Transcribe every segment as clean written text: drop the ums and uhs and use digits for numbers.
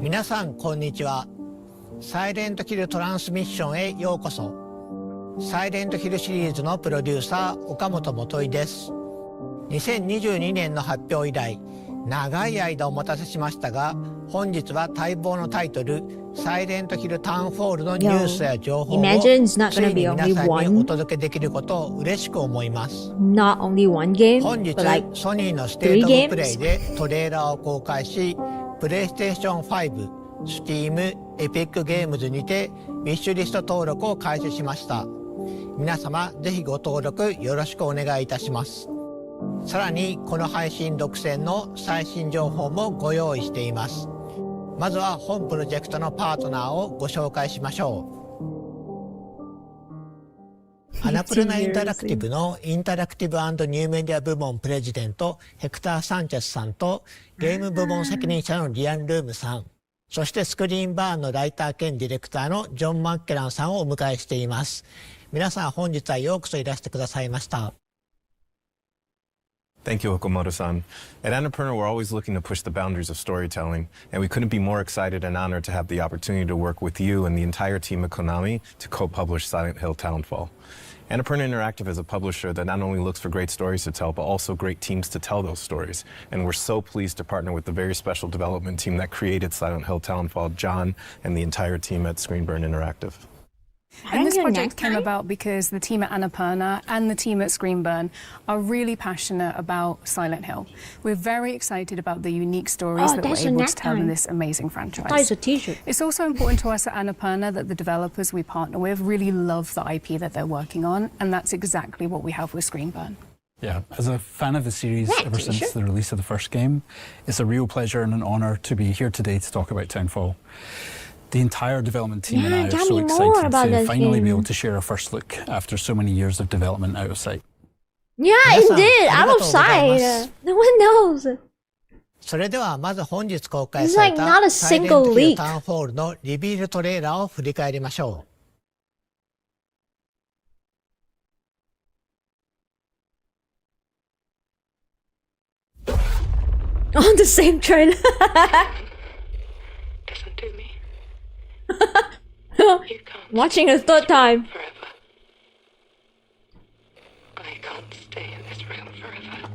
皆さんこんにちは。サイレントヒルトランスミッションへようこそ。サイレントヒルシリーズのプロデューサー岡本元井です。2022年の発表以来長い間お待たせしましたが、本日は待望のタイトルサイレントヒルタウンフォールのニュースや情報をついに皆さんにお届けできることを嬉しく思います。Not only one game, 本日 but like ソニーのステートオブプレイでトレーラーを公開し、プレイステーション5、Steam、エピックゲームズにてウィッシュリスト登録を開始しました。皆様ぜひご登録よろしくお願いいたします。さらにこの配信独占の最新情報もご用意しています。まずは本プロジェクトのパートナーをご紹介しましょう。アナプルナインタラクティブのインタラクティブ&ニューメディア部門プレジデントヘクター・サンチェスさんとゲーム部門責任者のリアン・ルームさん、そしてスクリーンバーンのライター兼ディレクターのジョン・マッケランさんをお迎えしています。皆さん本日はようこそいらしてくださいました。Thank you, Okamoto-san. At Annapurna, we're always looking to push the boundaries of storytelling, and we couldn't be more excited and honored to have the opportunity to work with you and the entire team at Konami to co-publish Silent Hill Townfall. Annapurna Interactive is a publisher that not only looks for great stories to tell, but also great teams to tell those stories. And we're so pleased to partner with the very special development team that created Silent Hill Townfall, John, and the entire team at Screenburn Interactive. And this project came about because the team at Annapurna and the team at Screenburn are really passionate about Silent Hill. We're very excited about the unique stories that we're able to tell in this amazing franchise. That is a t-shirt. It's also important to us at Annapurna that the developers we partner with really love the IP that they're working on, and that's exactly what we have with Screenburn. Yeah, as a fan of the series ever since the release of the first game, it's a real pleasure and an honour to be here today to talk about Townfall. The entire development team and I are so excited to finally be able to share a first look after so many years of development out of sight. Yeah, it did. Out of sight. No one knows. それではまず本日公開されたサイレントヒルタウンフォールのリビールトレーラーを振り返りましょう。On the same trailer. Listen to me. Watching a third time. Forever. I can't stay in this room forever.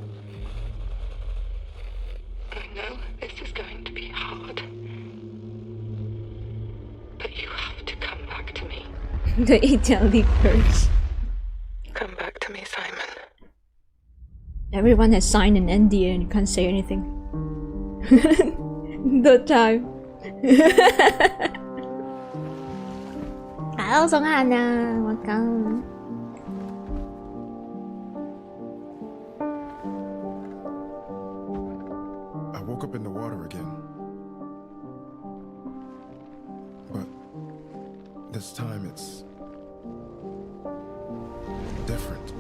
I know this is going to be hard. But you have to come back to me. The Italy curse. Come back to me, Simon. Everyone has signed an NDA and you can't say anything. Third time. 好想看啊！我靠。I woke up in the water again. But this time it's different.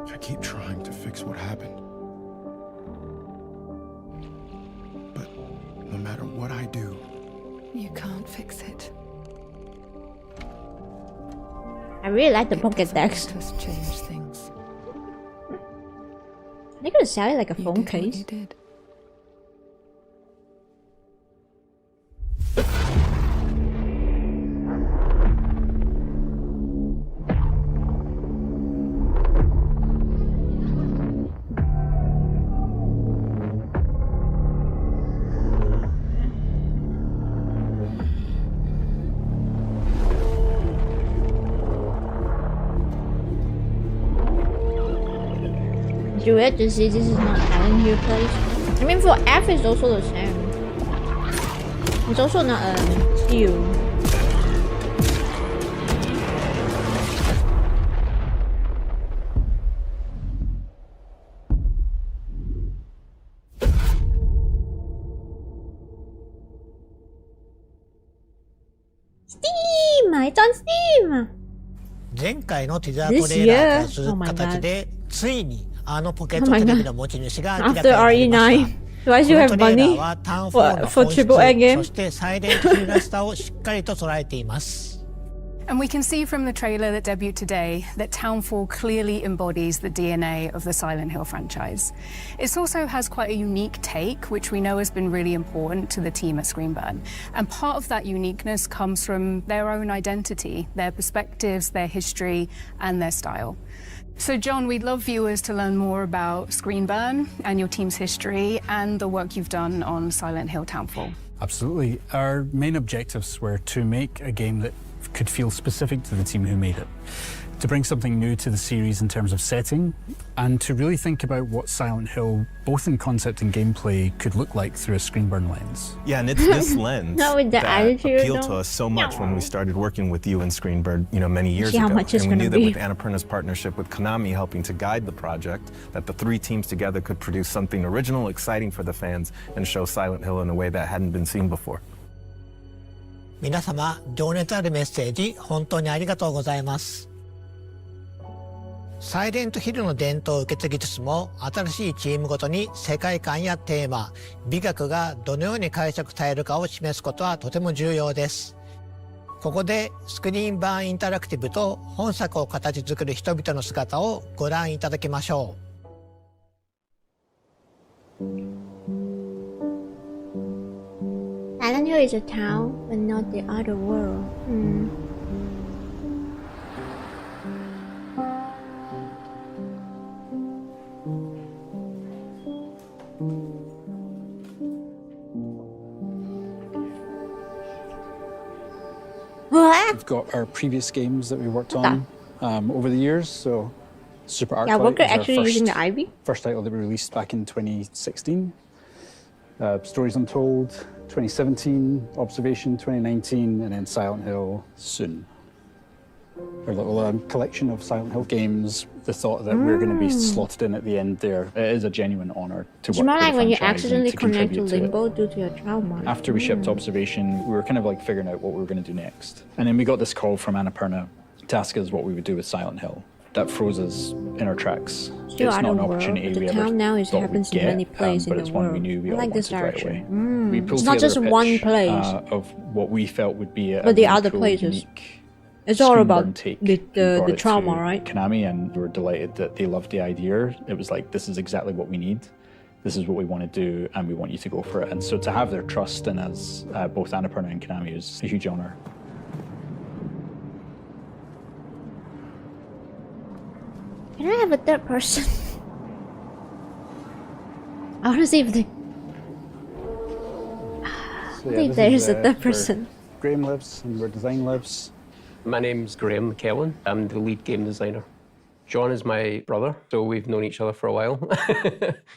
I keep trying to fix what happened. But no matter what I do, You can't fix it. I really like the Pokédex. Just change things. They're gonna sell it like a You phone did what case. you did. You have to see this is not Alan Hill place. I mean, for F it's also the same. It's also not a steel. Steam! It's on Steam! 前回のティザートレーラーと続く形でついにあのポケットテレビの持ち主が明らかになりました。Why do you こ have のトレーラ money ーはタウン4の for 本質、 triple A game? そしてサイレントヒルらしさをしっかりと捉えています。 And we can see from the trailer that debuted today that Townfall clearly embodies the DNA of the Silent Hill franchise. It also has quite a unique take, which we know has been really important to the team at Screenburn. And part of that uniqueness comes from their own identity, their perspectives, their history, and their style. So, John, we'd love viewers to learn more about Screenburn and your team's history and the work you've done on Silent Hill Townfall. Absolutely. Our main objectives were to make a game that could feel specific to the team who made it, to bring something new to the series in terms of setting, and to really think about what Silent Hill, both in concept and gameplay, could look like through a Screenburn lens. Yeah, and it's this lens Not with the that attitude, appealed to though. us so much when we started working with you and Screenburn, many years See how ago. much it's And we gonna knew that be. with Annapurna's partnership with Konami helping to guide the project, that the three teams together could produce something original, exciting for the fans, and show Silent Hill in a way that hadn't been seen before. 皆様、情熱あるメッセージ本当にありがとうございます。サイレントヒルの伝統を受け継ぎつつも、新しいチームごとに世界観やテーマ、美学がどのように解釈されるかを示すことはとても重要です。ここでスクリーンバーンインタラクティブと本作を形作る人々の姿をご覧いただきましょう。Silent Hill is a town, but not the other world. What? We've got our previous games that we worked on over the years, so Super Arclight Yeah, we're was our actually using the Ivy. first title that we released back in 2016. Stories Untold, 2017, Observation 2019, and then Silent Hill soon. Our little collection of Silent Hill games, the thought that we're going to be slotted in at the end there, it is a genuine honour to It's work more with like the when you franchise and accidentally to connect to contribute to it. Limbo due to your trauma. After we shipped Observation, we were kind of like figuring out what we were going to do next. And then we got this call from Annapurna to ask us what we would do with Silent Hill. That froze us in our tracks. Still It's out not of an the world, opportunity but the we town ever now is thought happens we'd in many get, places but in it's the one we world. knew we I all like this wanted right direction. away. We pulled It's not just together a one pitch, place. Of what we felt would be a But the really other cool, places. unique It's all Screenburn about take. the We brought it trauma, to right? Konami, and we were delighted that they loved the idea. It was like, this is exactly what we need. This is what we want to do, and we want you to go for it. And so to have their trust in us, both Annapurna and Konami, is a huge honour. Can I have a third person? I want to see if they. So, I think this there is, is a third where person. Graham lives and where design lives. My name's Graham McKellen. I'm the lead game designer. John is my brother, so we've known each other for a while.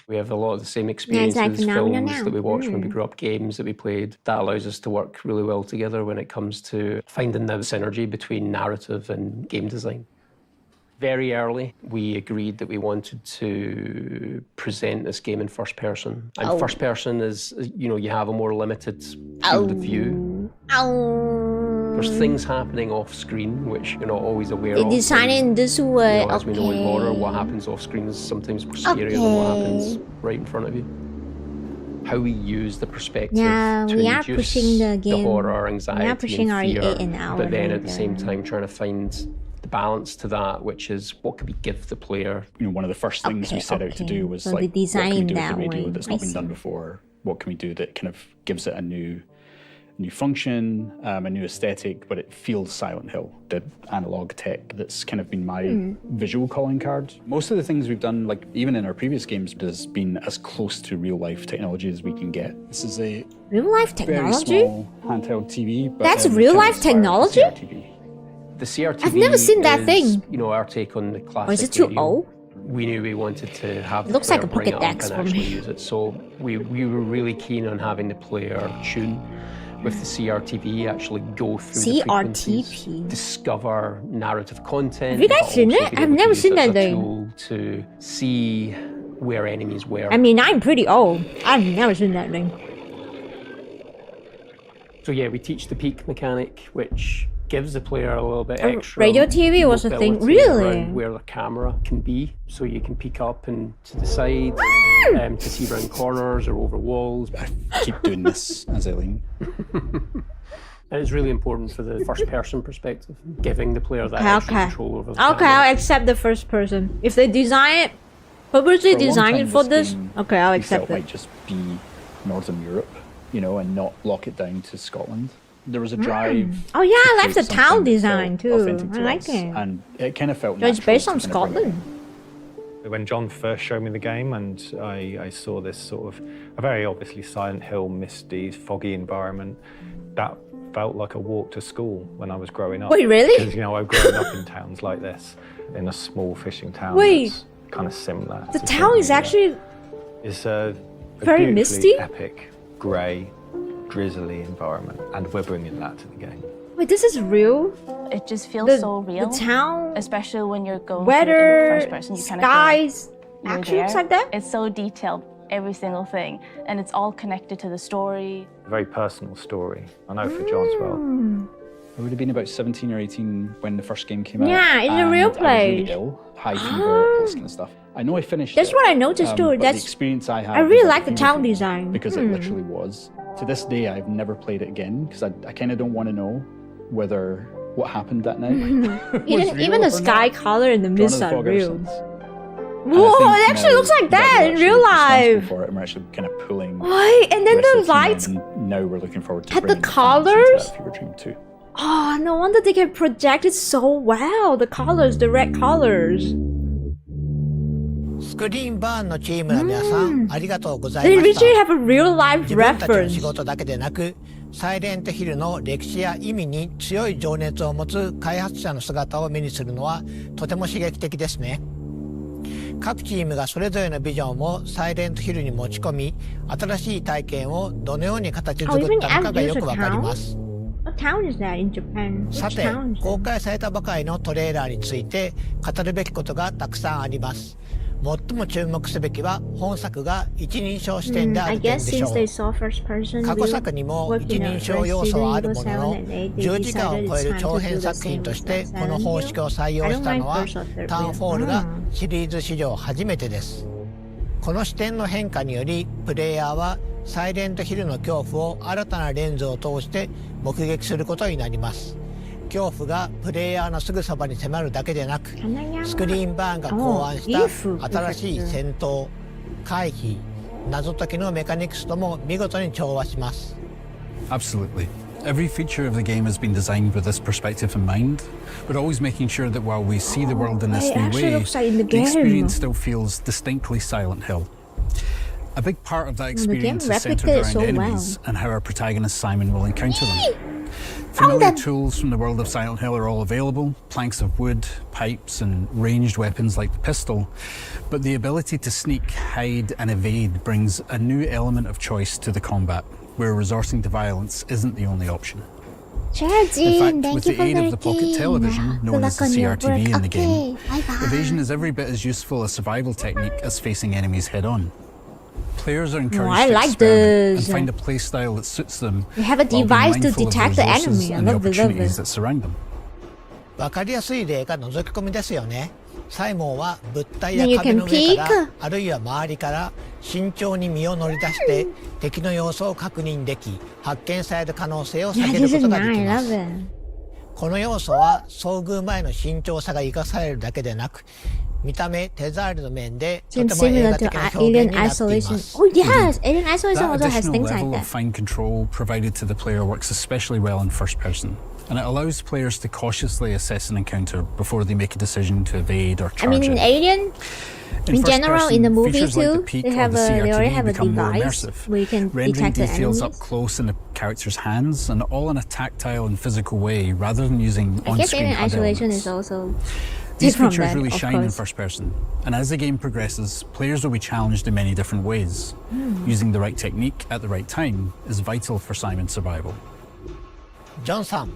We have a lot of the same experiences, phenomenal films now. that we watched when we grew up, games that we played. That allows us to work really well together when it comes to finding the synergy between narrative and game design. Very early, we agreed that we wanted to present this game in first person. And first person is, you have a more limited field of view. There's things happening off screen which you're not always aware They of. design it in this way. As we know in horror, what happens off screen is sometimes more scarier than what happens right in front of you. How we use the perspective Yeah, to we are induce pushing the game. horror, anxiety, pushing our and fear, 8 an hour but then at the later. same time trying to find the balance to that, which is what could we give the player. One of the first things we set out to do was So like, they what can we designed do with that the radio way. that's I not been see. done before? What can we do that kind of gives it a new function, a new aesthetic, but it feels Silent Hill, the analog tech that's kind of been my visual calling card. Most of the things we've done, like even in our previous games, has been as close to real life technology as we can get. This is a Real life very technology? small handheld TV. But, That's kind real of life inspired by technology? CRTV. The CRTV I've never seen that is, thing. Our take on the classic Or is it too radio. old? We knew we wanted to have It the looks like player a bring it Pocket up Dex and for actually me. use it. So we were really keen on having the player tune with the CRTV, actually go through the frequencies, CRTV? discover narrative content. Have you guys but seen also it? be I've able to never use seen it as that a thing. tool to see where enemies were. I mean, I'm pretty old. I've never seen that thing. So yeah, we teach the peak mechanic, which gives the player a little bit extra radio TV was a thing? mobility Really? around where the camera can be, so you can peek up and to the side. to see round corners or over walls. I keep doing this as I lean. And it's really important for the first-person perspective, giving the player that extra control over the Okay, I'll accept the first person. If they design it, purposely design it for this, okay, I'll accept it. Might just be Northern Europe, you know, and not lock it down to Scotland. There was a drive. Oh yeah, I like the town design too. I like it. And it kind of felt. So it's based on Scotland. When John first showed me the game, and I saw this sort of a very obviously Silent Hill, misty, foggy environment, that felt like a walk to school when I was growing up. Wait, really? Because, you know, I've grown up in towns like this, in a small fishing town. Wait. That's kind of similar. The town is actually it's a very misty, epic, grey, drizzly environment, and we're bringing that to the game. Wait, this is real? It just feels so real. The town, especially when you're going weather, through it in first person, you skies, kind of actions like that. It's so detailed, every single thing, and it's all connected to the story. A very personal story. I know for John as well. I would have been about 17 or 18 when the first game came out. Yeah, in a real place. place. I was really ill, high fever, all this kind of stuff. I know I finished That's it, what I noticed too. but That's the experience I had. I really was like the town design because it literally was. To this day, I've never played it again because I kind of don't want to know whether what happened that night. even the sky color and the mist are real. Whoa, it actually looks like that in real life. For it, and we're actually kind of pulling. Wait, and then the lights. Now we're looking forward to the colors. Fever Dream 2. Oh, no wonder they can project it so well. The colors, the red colors. スクリーンバーンのチームの皆さん、ありがとうござい They ました。 literally have a real life 自分たちの reference. 仕事だけでなく、サイレントヒルの歴史や意味に強い情熱を持つ開発者の姿を目にするのはとても刺激的ですね。各チームがそれぞれのビジョンをサイレントヒルに持ち込み、新しい体験をどのように形作ったのかがよくわかります。 What town is that in Japan? さて、公開されたばかりのトレーラーについて語るべきことがたくさんあります。最も注目すべきは本作が一人称視点である点でしょう。過去作にも一人称要素はあるものの、10時間を超える長編作品としてこの方式を採用したのはタウンフォールがシリーズ史上初めてです。この視点の変化によりプレイヤーはサイレントヒルの恐怖を新たなレンズを通して目撃することになります。恐怖がプレイヤーのすぐそばに迫るだけでなく、スクリーンバーンが考案した新しい戦闘、回避、謎解きのメカニクスとも見事に調和します。Absolutely. Every feature of the game has been designed with this perspective in mind, but always making sure that while we see the world in this new way, the experience still feels distinctly Silent Hill. A big part of that experience is centered around enemies and how our protagonist Simon will encounter them. Familiar tools from the world of Silent Hill are all available, planks of wood, pipes and ranged weapons like the pistol, but the ability to sneak, hide and evade brings a new element of choice to the combat, where resorting to violence isn't the only option. In fact, with the aid of the pocket television, known as the CRTV in the game, evasion is every bit as useful a survival technique as facing enemies head-on. Players are encouraged to experiment and find a playstyle that suits them. We have a device to detect the enemy. I love that surround them. わかりやすい例が覗き込みですよね。サイモンは物体や壁の上からあるいは周りから慎重に身を乗り出して敵の様子を確認でき発見される可能性を下げることができます。この要素は遭遇前の慎重さが生かされるだけでなく、見た目手触りの面でとても映画的な表現になっています。Oh yes, Alien Isolation also has things like that. That additional level of fine control provided to the player works especially well in first person. And it allows players to cautiously assess an encounter before they make a decision to evade or charge I mean, in Alien, in general, person, in the movie too, like they already have a device where you can rendering detect the details enemies. up close in the character's hands and all in a tactile and physical way rather than using on-screen I guess Alien Isolation elements. is also These features that, really shine in first person, and as the game progresses, players will be challenged in many different ways. Using the right technique at the right time is vital for Simon's survival. ジョンさん、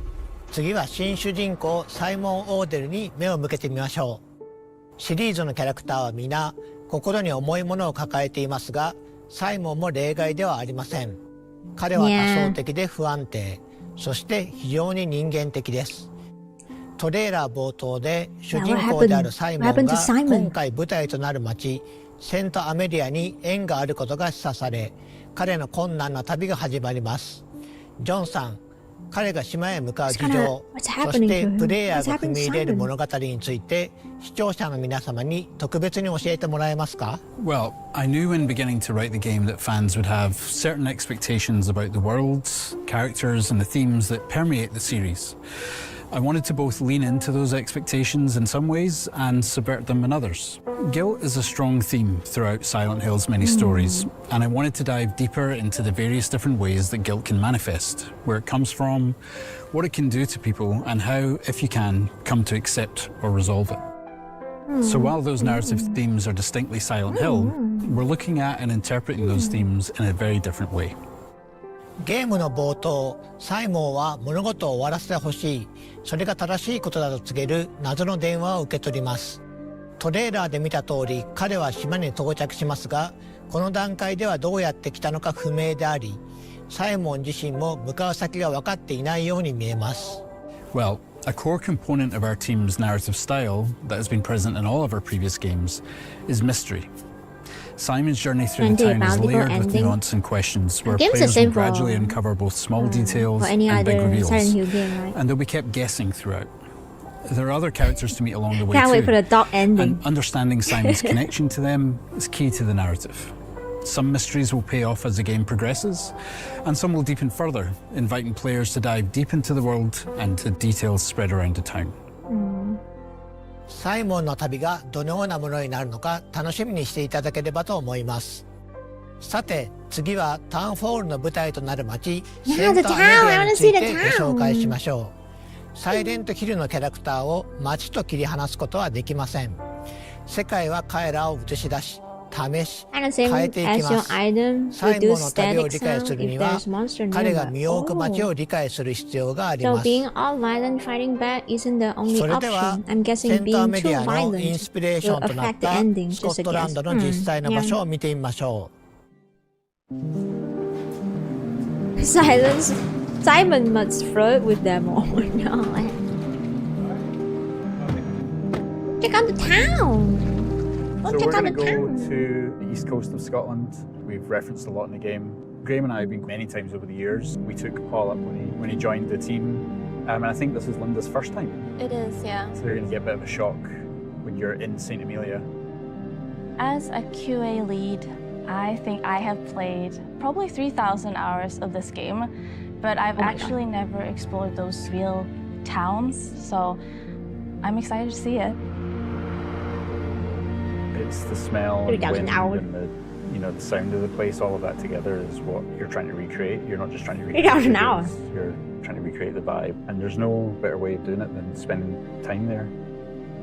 次は新主人公サイモン・オーデルに目を向けてみましょう。シリーズのキャラクターは皆心に重いものを抱えていますが、サイモンも例外ではありません。彼は多層的で不安定、そして非常に人間的です。トレーラー冒頭で主人公であるサイモンが今回舞台となる町セントアメリアに縁があることが示唆され、彼の困難な旅が始まります。ジョンさん、彼が島へ向かう事情、そしてプレイヤーが踏み入れる物語について視聴者の皆様に特別に教えてもらえますか？ Well, I knew when beginning to write the game that fans would have certain expectations about the worlds, characters and the themes that permeate the series. I wanted to both lean into those expectations in some ways and subvert them in others. Guilt is a strong theme throughout Silent Hill's many stories, and I wanted to dive deeper into the various different ways that guilt can manifest, where it comes from, what it can do to people, and how, if you can, come to accept or resolve it. So while those narrative themes are distinctly Silent Hill, we're looking at and interpreting those themes in a very different way. ゲームの冒頭、サイモンは物事を終わらせてほしい、それが正しいことだと告げる謎の電話を受け取ります。トレーラーで見た通り、彼は島に到着しますが、この段階ではどうやって来たのか不明であり、サイモン自身も向かう先が分かっていないように見えます。Well, a core component of our team's narrative style that has been present in all of our previous games is mystery. Simon's journey through the town is layered with nuance and questions, where players will gradually uncover both small details and big reveals, and they'll be kept guessing throughout. There are other characters to meet along the way Can't too, wait for the dog ending. and understanding Simon's connection to them is key to the narrative. Some mysteries will pay off as the game progresses, and some will deepen further, inviting players to dive deep into the world and to details spread around the town. サイモンの旅がどのようなものになるのか楽しみにしていただければと思います。さて次はタウンフォールの舞台となる街、セントアメリアについてご紹介しましょう。サイレントヒルのキャラクターを街と切り離すことはできません。世界は彼らを映し出し、試し、変えていきます。サイモンの旅を理解するには、彼が身を置く街を理解する必要があります。それでは、セントアメリアのインスピレーションとなったスコットランドの実際の場所を見てみましょう。Simon must flirt with them all. No. Check out the town. So we're going to go to the east coast of Scotland. We've referenced a lot in the game. Graham and I have been many times over the years. We took Paul up when he joined the team, and I think this is Linda's first time. It is, yeah. So you're going to get a bit of a shock when you're in St. Amelia. As a QA lead, I think I have played probably 3,000 hours of this game, but I've actually never explored those real towns, so I'm excited to see it. It's the smell and wind and the sound of the place, all of that together is what you're trying to recreate. You're not just trying to recreate it, you're trying to recreate the vibe. And there's no better way of doing it than spending time there.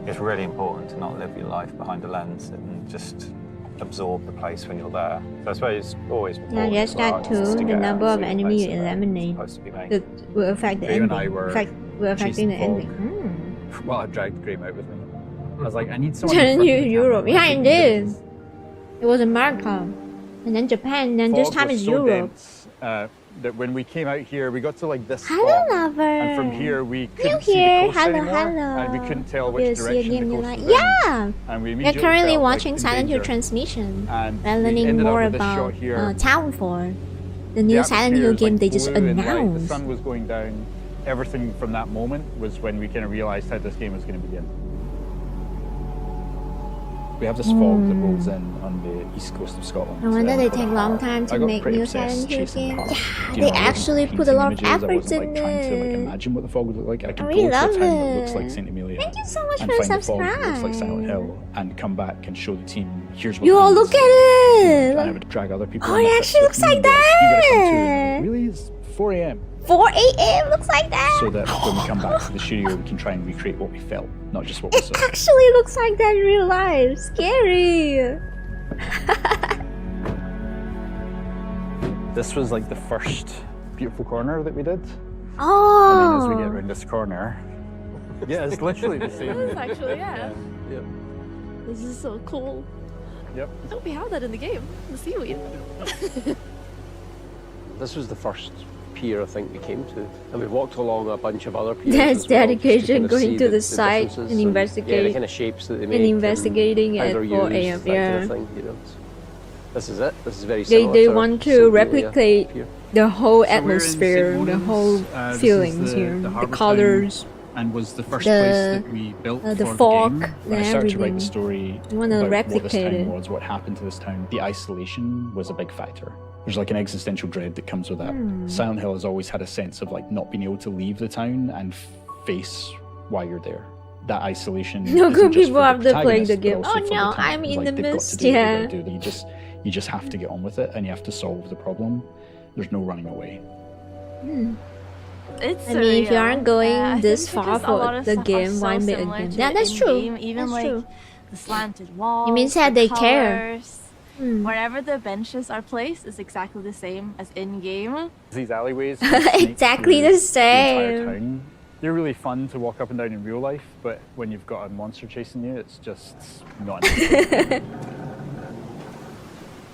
It's really important to not live your life behind a lens and just absorb the place when you're there. So I suppose it's always important. Yeah, just that too. The number of enemies you eliminate will affect the ending. Will affecting the ending. Well, I dragged Graham out with me. I was like, I need someone to Europe. Yeah, it did. It was America, and then Japan, and then this time it's Europe. That when we came out here, we got to like this spot, lover. And from here we couldn't see the coast anymore, and we couldn't tell which direction the coast was in. And we We're currently watching Silent Hill Transmission. We're learning more about Townfall, the new Silent Hill game they just announced. The sun was going down. Everything from that moment was when we kind of realized how this game was going to begin. We have this fog that rolls in on the east coast of Scotland. No wonder they take a long time to make new Silent Hill games. Yeah, they actually put a lot of effort in it. Trying to imagine what the fog would look like. I could really go to a love town it. that looks like St. Amelia. Thank you so much and for find the fog that looks like subscribe. Silent Hill and come back and show the team, here's what You all it look is. at it. And I would drag other people. Oh, in it with actually looks me, like but you gotta come that. to, really, it's 4 a.m. 4 a.m. looks like that. So that when we come back to the studio, we can try and recreate what we felt, not just what we saw. It actually looks like that in real life. Scary. This was like the first beautiful corner that we did. Oh. And then as we get around this corner, yeah, it's literally the same. It is actually, yeah. Yep. This is so cool. Yep. I hope we have that in the game, the seaweed. This was the first pier I think we came to. And we walked along a bunch of other piers. That's as well, dedication, just to going to the site differences and investigate. Yeah, the kind of shapes that they make. And investigating how at they're 4 used, a.m. that Yeah. kind of thing, you know. This is it. This is very similar They to want to St. Helier replicate pier. the whole So we're in atmosphere, St. the Moniz. whole This is feelings the here, the harbour colors. town, and was the first the- place that we built the for fog, the game. the When I started to write everything. the story You wanna about what this replicate town it. was, what happened to this town, the isolation was a big factor. There's like an existential dread that comes with that. Silent Hill has always had a sense of like not being able to leave the town and face why you're there. That isolation. No isn't good just people for after playing the protagonist, but game. also Oh for the no, town. I'm It's in like the they've got to mist. do what they Yeah. gotta do. You just have to get on with it, and you have to solve the problem. There's no running away. It's I mean, if you surreal. aren't going I this think far because a lot for of the stuff are game, so why make a similar game? to Yeah, the that's true. in-game, even That's like true. the slanted walls. It means the that they care. colors. Wherever the benches are placed is exactly the same as in-game. These alleyways, Exactly the entire same. town. They're really fun to walk up and down in real life, but when you've got a monster chasing you, it's just not enough.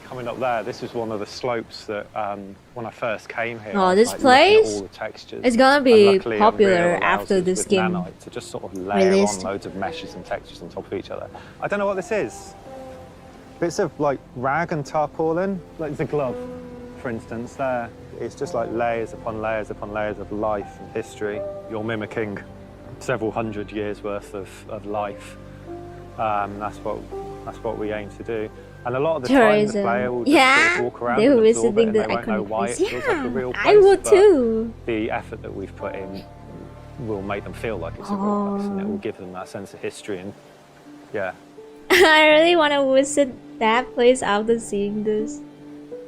Coming up there, this was one of the slopes that when I first came here. Oh, I was, this like, looking at place all the textures. is gonna And be luckily, popular Unreal allows after us this with game Nanite to just sort of layer released. on loads of meshes and textures on top of each other. I don't know what this is. Bits of like rag and tarpaulin, like the glove, for instance, there. It's just like layers upon layers upon layers of life and history. You're mimicking several hundred years worth of life. That's what we aim to do. And a lot of the time, the Tourism. player will just Yeah, sort of walk around they were and absorb it, visiting and the they won't know iconic why place. it feels like a real Yeah, place. I would but too. The effort that we've put in will make them feel like it's a real place, and it will give them that sense of history. And yeah, I really want to visit that place after seeing this.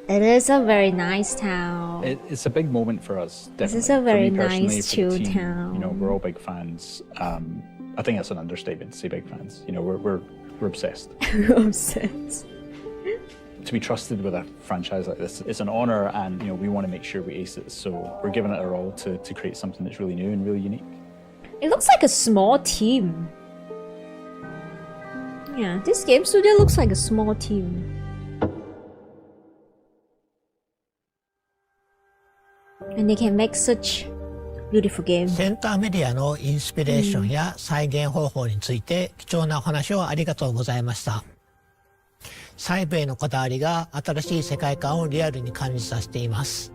It is a very nice town. It's a big moment for us. This Definitely. is a For very me personally, nice, for the chill team, town. You know, we're all big fans. I think that's an understatement to say big fans. You know, we're obsessed. Obsessed. To be trusted with a franchise like this is an honor, and you know we want to make sure we ace it. So we're giving it our all to create something that's really new and really unique. It looks like a small team. Yeah, this game studio looks like a small team. And they can make such beautiful games. センターメディアのインスピレーションや再現方法について貴重なお話をありがとうございました。細部へのこだわりが新しい世界観をリアルに感じさせています。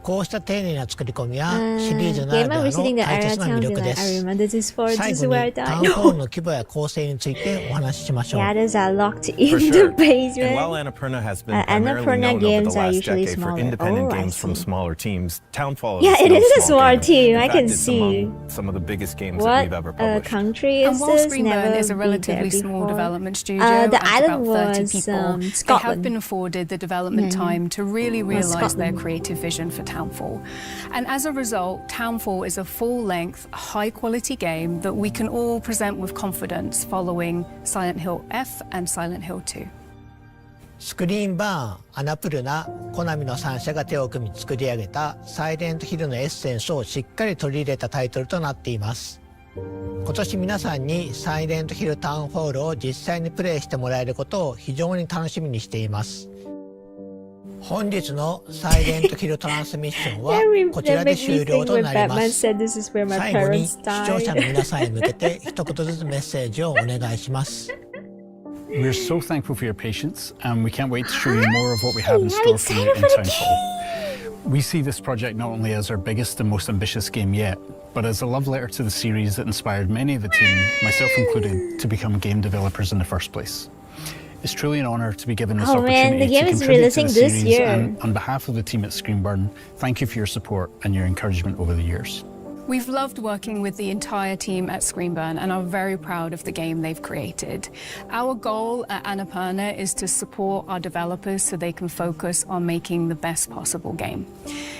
こうした丁寧な作り込みはシリーズならではの visiting the 大 area 切な town 魅 be 力 like, で I す。 remember this for 最 this 後 is where I にタウ died. ンホール No. の規模や構成についてお話ししましょう。 Yeah, those are locked For in sure. the And basement. while Annapurna has been Annapurna primarily known over games the are last usually decade for smaller. independent Oh, I games from see. smaller teams, Townfall is Yeah, it no is a small small game. team, In I fact, can it's see. among some of the biggest games that What we've ever published. country And is while this? Screenburn Never is a been there relatively small before. development studio, The at island about 30 was people, they have Scotland. been afforded the development time to really realise their Scotland. creative vision for Townfall. And as a result, Townfall is a full-length, high-quality game that we can all present with confidence following Silent Hill F and Silent Hill 2. スクリーンバーン、アナプルナ、コナミの3社が手を組み作り上げたサイレントヒルのエッセンスをしっかり取り入れたタイトルとなっています。今年皆さんにサイレントヒルタウンホールを実際にプレイしてもらえることを非常に楽しみにしています。本日のサイレントヒルトランスミッションはこちらで終了となります。最後に視聴者の皆さんへ向けて一言ずつメッセージをお願いします。We're so thankful for your patience, and we can't wait to show you more of what we have in store for you in Townfall. We see this project not only as our biggest and most ambitious game yet, but as a love letter to the series that inspired many of the team, myself included, to become game developers in the first place. It's truly an honour to be given this opportunity the game to is contribute to releasing the this series, year. and on behalf of the team at Screenburn, thank you for your support and your encouragement over the years. We've loved working with the entire team at Screenburn and are very proud of the game they've created. Our goal at Annapurna is to support our developers so they can focus on making the best possible game.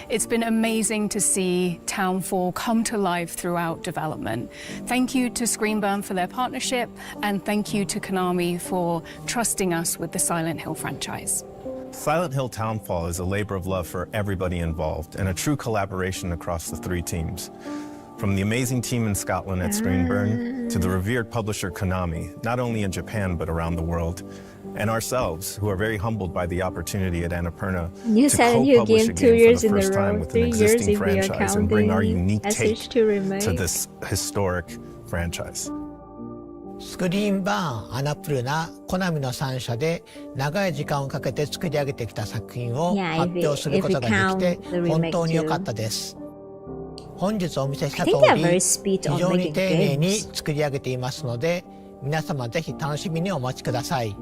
It's been amazing to see Townfall come to life throughout development. Thank you to Screenburn for their partnership, and thank you to Konami for trusting us with the Silent Hill franchise. Silent Hill Townfall is a labor of love for everybody involved and a true collaboration across the three teams. From the amazing team in Scotland at Screenburn to the revered publisher Konami, not only in Japan but around the world, and ourselves, who are very humbled by the opportunity at Annapurna You to said you co-publish a game 2 game years for the in a first time row, with 3 an years existing if we are franchise and bring our counting unique take SH2 remake. to this historic franchise. スクリーンバーン、アナプルナ、コナミの3社で長い時間をかけて作り上げてきた作品を Yeah, 発表することができて if we count the remake 本当に良かったです。本日お見せした通 I think they're り very speed 非 on 常に making 丁寧に games. 作り上げていますので皆様ぜひ楽しみにお待ちください。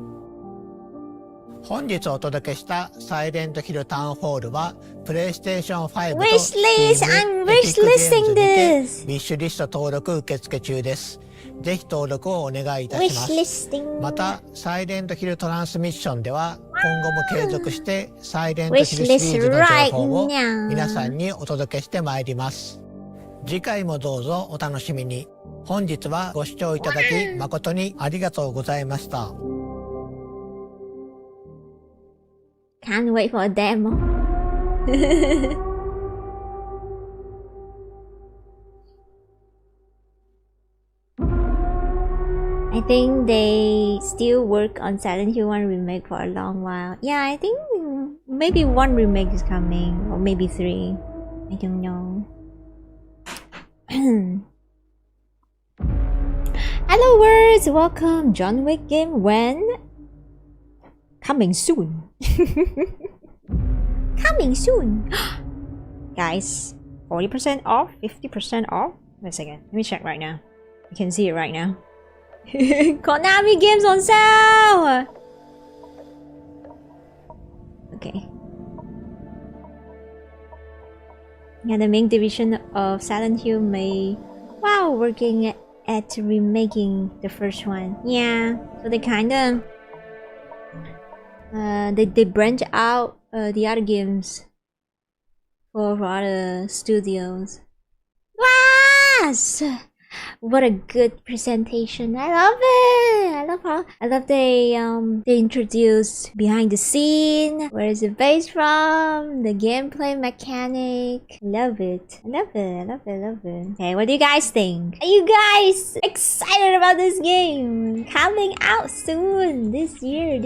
本日お届けしたサイレントヒルタウンホールはプレイステーション5と Wishlist! I'm wishlisting this! ウィッシュリスト登録受付中です。ぜひ登録をお願いいたします。Wishlisting! またサイレントヒルトランスミッションでは今後も継続してサイレントヒルシリーズの情報を皆さんにお届けしてまいります。次回もどうぞお楽しみに。本日はご視聴いただき誠にありがとうございました。Can't wait for a demo. I think they still work on Silent Hill 1 remake for a long while. Yeah, I think maybe 1 remake is coming, or maybe 3. I don't know. Hello words, welcome. John Wick game when? Coming soon. Coming soon. Guys, 40% off, 50% off. Wait a second, let me check right now. You can see it right now. Konami games on sale! Okay. Yeah, the main division of Silent Hill may... Wow, working at remaking the first one. Yeah, so they kinda... they branch out the other games for other studios. Yes! What a good presentation. I love it. I love they introduced behind the scene, where is it based from, the gameplay mechanic. Love it. I love it. Okay, what do you guys think? Are you guys excited about this game? Coming out soon this year.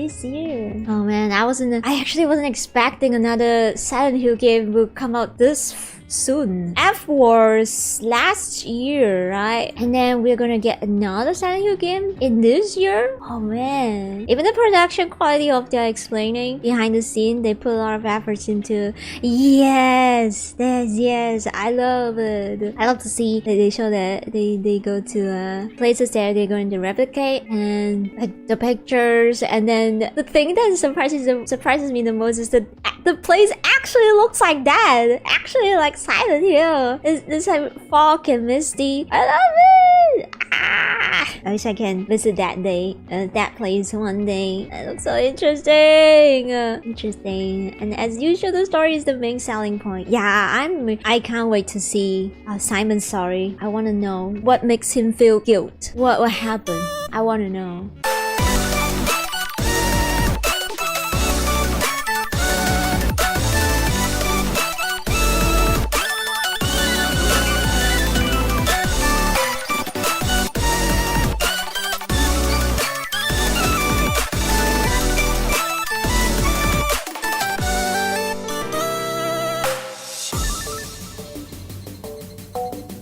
Oh man, I actually wasn't expecting another Silent Hill game would come out this soon. F-Wars last year, right? And then we're gonna get another Silent Hill game in this year? Oh man. Even the production quality of their explaining behind the scene, they put a lot of efforts into. Yes. I love it. I love to see that they show that they go to places that they're going to replicate and the pictures, and then the thing that surprises me the most is that the place actually looks like that. Actually like Silent Hill. It's like fog and misty. I love it. I wish I can visit that place one day. It looks so interesting. And as usual, the story is the main selling point. Yeah, I can't wait to see Simon's story. I want to know what makes him feel guilt. What happened? I want to know.